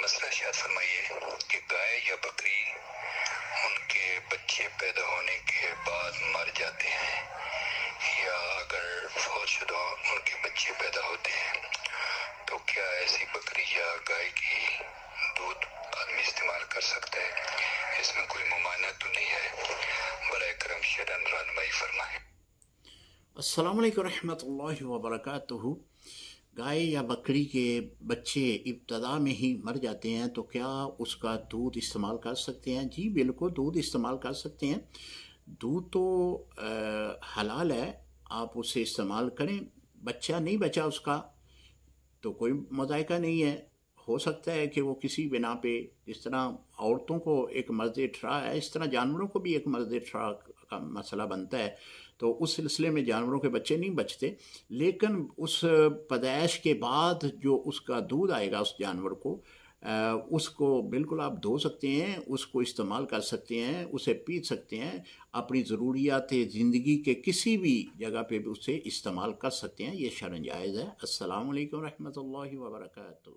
مسئلہ ارشاد فرمائیے کہ گائے یا بکری ان کے بچے پیدا ہونے کے بعد مر جاتے ہیں، یا اگر فوت شدہ ان کے بچے پیدا ہوتے ہیں تو کیا ایسی بکری یا گائے کی دودھ آدمی استعمال کر سکتا ہے؟ اس میں کوئی ممانعت تو نہیں ہے؟ برائے کرم شرعاً رہنمائی فرمائیں۔ السلام علیکم ورحمۃ اللہ وبرکاتہ۔ گائے یا بکری کے بچے ابتدا میں ہی مر جاتے ہیں تو کیا اس کا دودھ استعمال کر سکتے ہیں؟ جی بالکل، دودھ استعمال کر سکتے ہیں۔ دودھ تو حلال ہے، آپ اسے استعمال کریں۔ بچہ نہیں بچا اس کا تو کوئی مذائقہ نہیں ہے۔ ہو سکتا ہے کہ وہ کسی بنا پہ، جس طرح عورتوں کو ایک مرض ٹھرا ہے، اس طرح جانوروں کو بھی ایک مرض ٹھرا کا مسئلہ بنتا ہے، تو اس سلسلے میں جانوروں کے بچے نہیں بچتے، لیکن اس پیدائش کے بعد جو اس کا دودھ آئے گا اس جانور کو، اس کو بالکل آپ دھو سکتے ہیں، اس کو استعمال کر سکتے ہیں، اسے پی سکتے ہیں، اپنی ضروریات زندگی کے کسی بھی جگہ پہ بھی اسے استعمال کر سکتے ہیں۔ یہ شرعاً جائز ہے۔ السلام علیکم ورحمۃ اللہ وبرکاتہ۔